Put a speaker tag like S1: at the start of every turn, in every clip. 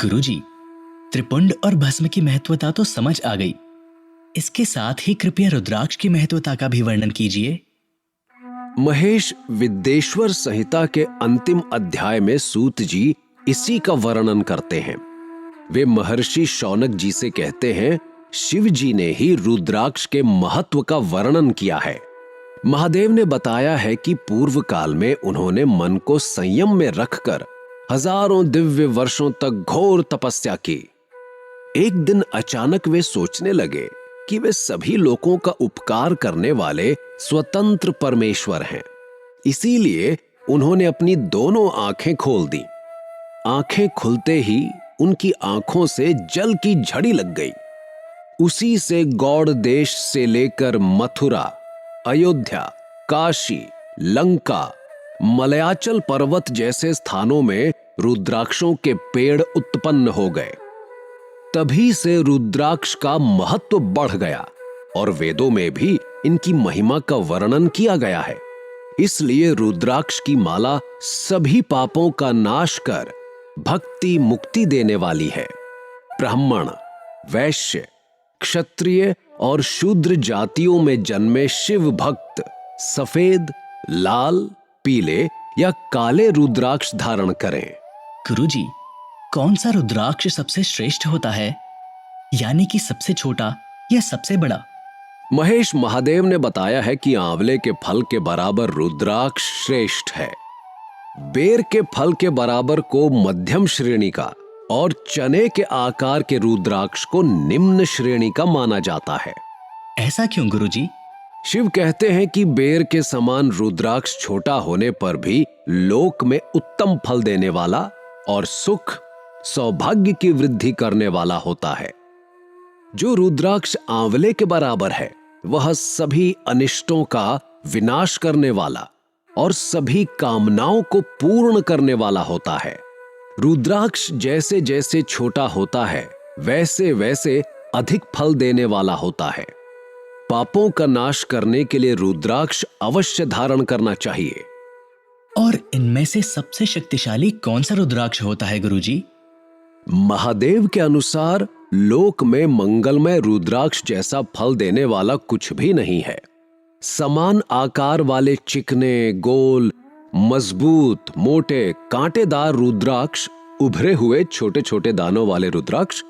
S1: गुरुजी, त्रिपुंड और भस्म की महत्वता तो समझ आ गई। इसके साथ ही कृपया रुद्राक्ष की महत्वता का भी वर्णन कीजिए।
S2: महेश, विद्येश्वर संहिता के अंतिम अध्याय में सूत जी इसी का वर्णन करते हैं। वे महर्षि शौनक जी से कहते हैं, शिव जी ने ही रुद्राक्ष के महत्व का वर्णन किया है। महादेव ने बताया है कि पूर्व काल में उन्होंने मन को संयम में रखकर हजारों दिव्य वर्षों तक घोर तपस्या की। एक दिन अचानक वे सोचने लगे कि वे सभी लोगों का उपकार करने वाले स्वतंत्र परमेश्वर हैं। इसीलिए उन्होंने अपनी दोनों आंखें खोल दी। आंखें खुलते ही उनकी आंखों से जल की झड़ी लग गई। उसी से गौड़ देश से लेकर मथुरा, अयोध्या, काशी, लंका, मलयाचल पर्वत जैसे स्थानों में रुद्राक्षों के पेड़ उत्पन्न हो गए। तभी से रुद्राक्ष का महत्व बढ़ गया और वेदों में भी इनकी महिमा का वर्णन किया गया है। इसलिए रुद्राक्ष की माला सभी पापों का नाश कर भक्ति मुक्ति देने वाली है। ब्राह्मण, वैश्य, क्षत्रिय और शूद्र जातियों में जन्मे शिव भक्त सफेद, लाल, पीले या काले रुद्राक्ष धारण करें।
S1: गुरुजी, कौन सा रुद्राक्ष सबसे श्रेष्ठ होता है, यानी कि सबसे छोटा या सबसे बड़ा?
S2: महेश, महादेव ने बताया है कि आंवले के फल के बराबर रुद्राक्ष श्रेष्ठ है। बेर के फल के बराबर को मध्यम श्रेणी का और चने के आकार के रुद्राक्ष को निम्न श्रेणी का माना जाता है।
S1: ऐसा क्यों गुरुजी?
S2: शिव कहते हैं कि बेर के समान रुद्राक्ष छोटा होने पर भी लोक में उत्तम फल देने वाला और सुख, सौभाग्य की वृद्धि करने वाला होता है। जो रुद्राक्ष आंवले के बराबर है, वह सभी अनिष्टों का विनाश करने वाला और सभी कामनाओं को पूर्ण करने वाला होता है। रुद्राक्ष जैसे जैसे छोटा होता है, वैसे वैसे अधिक फल देने वाला होता है। पापों का नाश करने के लिए रुद्राक्ष अवश्य धारण करना चाहिए।
S1: और इनमें से सबसे शक्तिशाली कौन सा रुद्राक्ष होता है गुरुजी?
S2: महादेव के अनुसार लोक में मंगलमय रुद्राक्ष जैसा फल देने वाला कुछ भी नहीं है। समान आकार वाले चिकने, गोल, मजबूत, मोटे, कांटेदार रुद्राक्ष, उभरे हुए छोटे छोटे दानों वाले रुद्राक्ष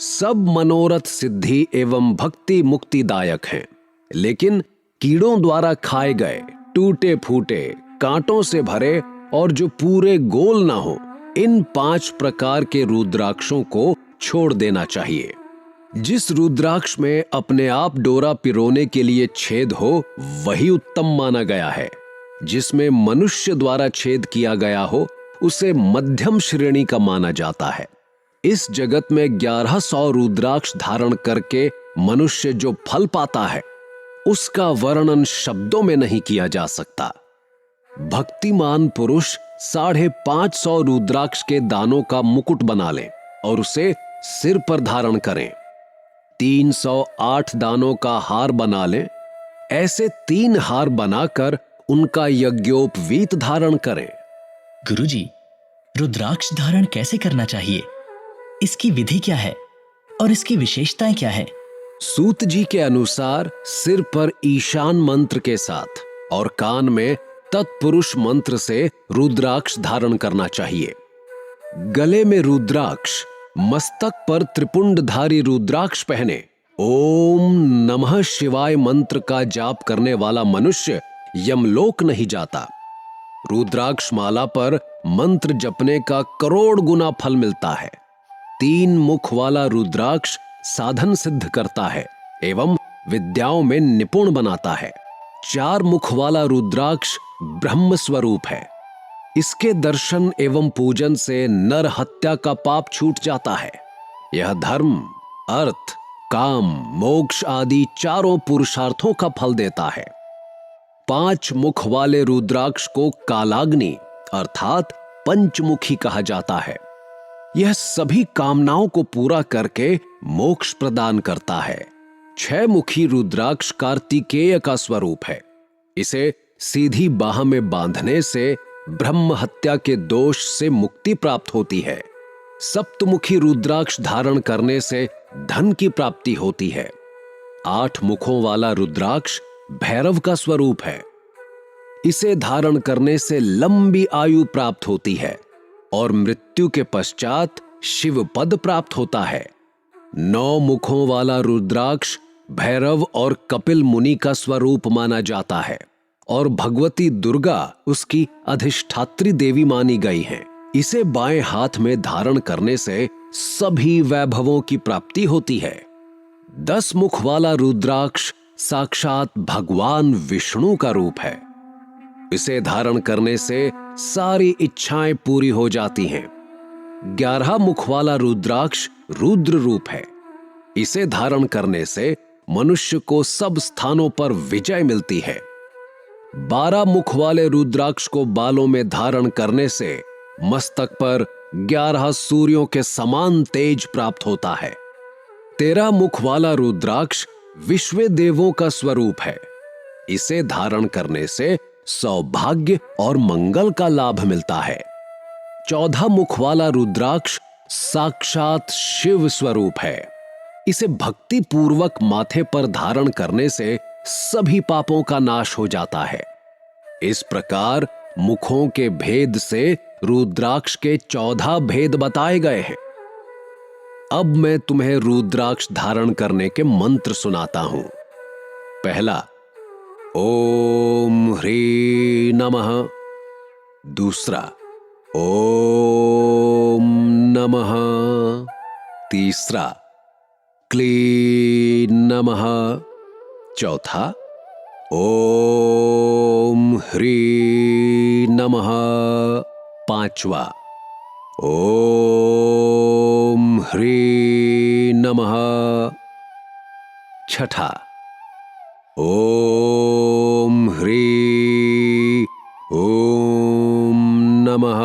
S2: सब मनोरथ सिद्धि एवं भक्ति मुक्तिदायक हैं। लेकिन कीड़ों द्वारा खाए गए, टूटे फूटे, कांटों से भरे और जो पूरे गोल ना हो, इन 5 प्रकार के रुद्राक्षों को छोड़ देना चाहिए। जिस रुद्राक्ष में अपने आप डोरा पिरोने के लिए छेद हो, वही उत्तम माना गया है। जिसमें मनुष्य द्वारा छेद किया गया हो, उसे मध्यम श्रेणी का माना जाता है। इस जगत में 1100 रुद्राक्ष धारण करके मनुष्य जो फल पाता है, उसका वर्णन शब्दों में नहीं किया जा सकता। भक्तिमान पुरुष 550 रुद्राक्ष के दानों का मुकुट बना लें और उसे सिर पर धारण करें। 308 दानों का हार बना लें। ऐसे 3 हार बनाकर उनका यज्ञोपवीत धारण करें।
S1: गुरुजी, रुद्राक्ष धारण कैसे करना चाहिए? इसकी विधि क्या है और इसकी विशेषताएं क्या है?
S2: सूत जी के अनुसार सिर पर ईशान मंत्र के साथ और कान में तत्पुरुष मंत्र से रुद्राक्ष धारण करना चाहिए। गले में रुद्राक्ष, मस्तक पर त्रिपुंडधारी रुद्राक्ष पहने ओम नमः शिवाय मंत्र का जाप करने वाला मनुष्य यमलोक नहीं जाता। रुद्राक्ष माला पर मंत्र जपने का करोड़ गुना फल मिलता है। 3 मुख वाला रुद्राक्ष साधन सिद्ध करता है एवं विद्याओं में निपुण बनाता है। 4 मुख वाला रुद्राक्ष ब्रह्म स्वरूप है। इसके दर्शन एवं पूजन से नर हत्या का पाप छूट जाता है। यह धर्म, अर्थ, काम, मोक्ष आदि 4 पुरुषार्थों का फल देता है। 5 मुख वाले रुद्राक्ष को कालाग्नि अर्थात पंचमुखी कहा जाता है। यह सभी कामनाओं को पूरा करके मोक्ष प्रदान करता है। 6 मुखी रुद्राक्ष कार्तिकेय का स्वरूप है। इसे सीधी बाह में बांधने से ब्रह्म हत्या के दोष से मुक्ति प्राप्त होती है। सप्तमुखी रुद्राक्ष धारण करने से धन की प्राप्ति होती है। 8 मुखों वाला रुद्राक्ष भैरव का स्वरूप है। इसे धारण करने से लंबी आयु प्राप्त होती है और मृत्यु के पश्चात शिव पद प्राप्त होता है। 9 मुखों वाला रुद्राक्ष भैरव और कपिल मुनि का स्वरूप माना जाता है और भगवती दुर्गा उसकी अधिष्ठात्री देवी मानी गई हैं। इसे बाएं हाथ में धारण करने से सभी वैभवों की प्राप्ति होती है। 10 मुख वाला रुद्राक्ष साक्षात भगवान विष्णु का रूप है। इसे धारण करने से सारी इच्छाएं पूरी हो जाती हैं। 11 मुख वाला रुद्राक्ष रुद्र रूप है। इसे धारण करने से मनुष्य को सब स्थानों पर विजय मिलती है। 12 मुख वाले रुद्राक्ष को बालों में धारण करने से मस्तक पर 11 सूर्यों के समान तेज प्राप्त होता है। 13 मुख वाला रुद्राक्ष विश्व देवों का स्वरूप है। इसे धारण करने से सौभाग्य और मंगल का लाभ मिलता है। 14 मुख वाला रुद्राक्ष साक्षात शिव स्वरूप है। इसे भक्ति पूर्वक माथे पर धारण करने से सभी पापों का नाश हो जाता है। इस प्रकार मुखों के भेद से रुद्राक्ष के 14 भेद बताए गए हैं। अब मैं तुम्हें रुद्राक्ष धारण करने के मंत्र सुनाता हूं। पहला, ओम ह्री नमः। दूसरा, ओम नमः। तीसरा, क्लीं नमः। चौथा, ओम ह्री नमः। पांचवा, ओम ह्री नमः। छठा, ओम ह्री ओम नमः।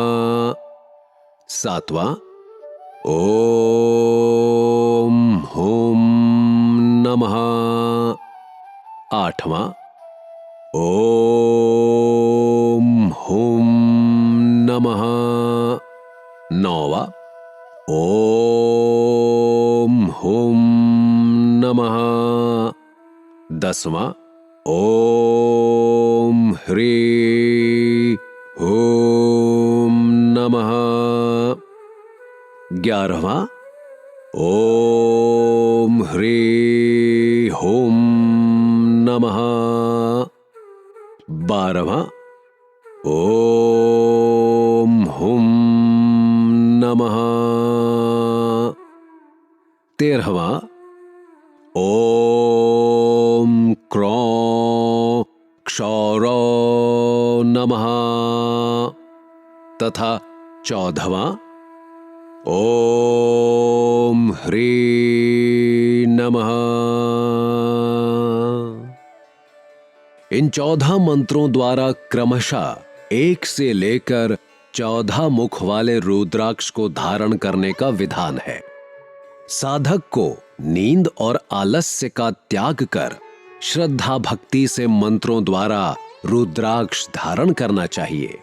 S2: सातवां, ओम हुम नमः। आठवां, ओम हुम नमः। नौवां, ओम हुम नमः। 10वां, ओम ह्री ओम नमः। 11वां, ओम ह्री ओम नमः। 12वां, ओम हुम नमः। 13वां, ओम क्रों क्षौरो नमः। तथा 14वां, ओम ह्री नमः। इन 14 मंत्रों द्वारा क्रमशः 1 से लेकर 14 मुख वाले रुद्राक्ष को धारण करने का विधान है। साधक को नींद और आलस्य का त्याग कर श्रद्धा भक्ति से मंत्रों द्वारा रुद्राक्ष धारण करना चाहिए।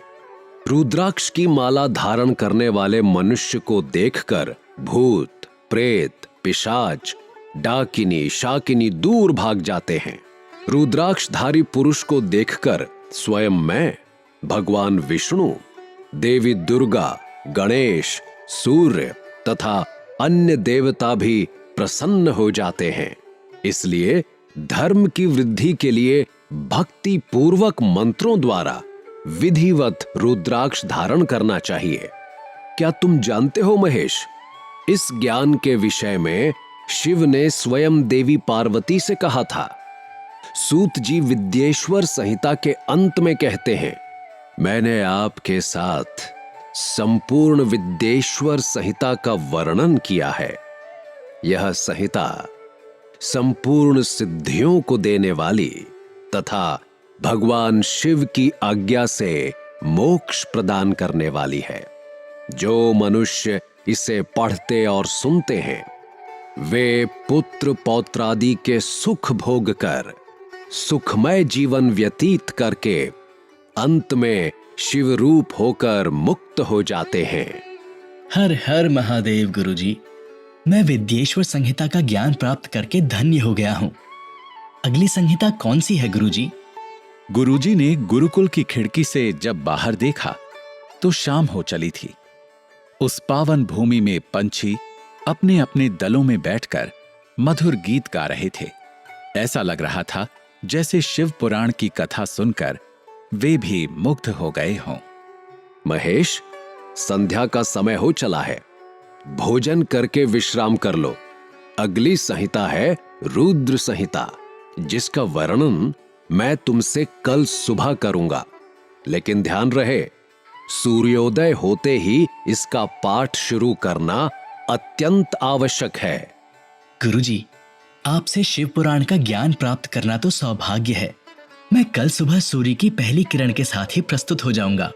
S2: रुद्राक्ष की माला धारण करने वाले मनुष्य को देखकर भूत, प्रेत, पिशाच, डाकिनी, शाकिनी दूर भाग जाते हैं। रुद्राक्षधारी पुरुष को देखकर स्वयं मैं, भगवान विष्णु, देवी दुर्गा, गणेश, सूर्य तथा अन्य देवता भी प्रसन्न हो जाते हैं। इसलिए धर्म की वृद्धि के लिए भक्ति पूर्वक मंत्रों द्वारा विधिवत रुद्राक्ष धारण करना चाहिए। क्या तुम जानते हो महेश, इस ज्ञान के विषय में शिव ने स्वयं देवी पार्वती से कहा था। सूत जी विद्येश्वर संहिता के अंत में कहते हैं, मैंने आपके साथ संपूर्ण विद्येश्वर संहिता का वर्णन किया है। यह संहिता संपूर्ण सिद्धियों को देने वाली तथा भगवान शिव की आज्ञा से मोक्ष प्रदान करने वाली है। जो मनुष्य इसे पढ़ते और सुनते हैं वे पुत्र पौत्रादि के सुख भोग कर सुखमय जीवन व्यतीत करके अंत में शिव रूप होकर मुक्त हो जाते हैं।
S1: हर हर महादेव गुरुजी। मैं विद्येश्वर संहिता का ज्ञान प्राप्त करके धन्य हो गया हूँ। अगली संहिता कौन सी है गुरुजी?
S3: गुरुजी ने गुरुकुल की खिड़की से जब बाहर देखा तो शाम हो चली थी। उस पावन भूमि में पंछी अपने अपने दलों में बैठकर मधुर गीत गा रहे थे। ऐसा लग रहा था जैसे शिव पुराण की कथा सुनकर वे भी मुग्ध हो गए हों।
S2: महेश, संध्या का समय हो चला है, भोजन करके विश्राम कर लो। अगली संहिता है रुद्र संहिता, जिसका वर्णन मैं तुमसे कल सुबह करूंगा। लेकिन ध्यान रहे, सूर्योदय होते ही इसका पाठ शुरू करना अत्यंत आवश्यक है।
S1: गुरुजी, आपसे शिव पुराण का ज्ञान प्राप्त करना तो सौभाग्य है। मैं कल सुबह सूर्य की पहली किरण के साथ ही प्रस्तुत हो जाऊंगा।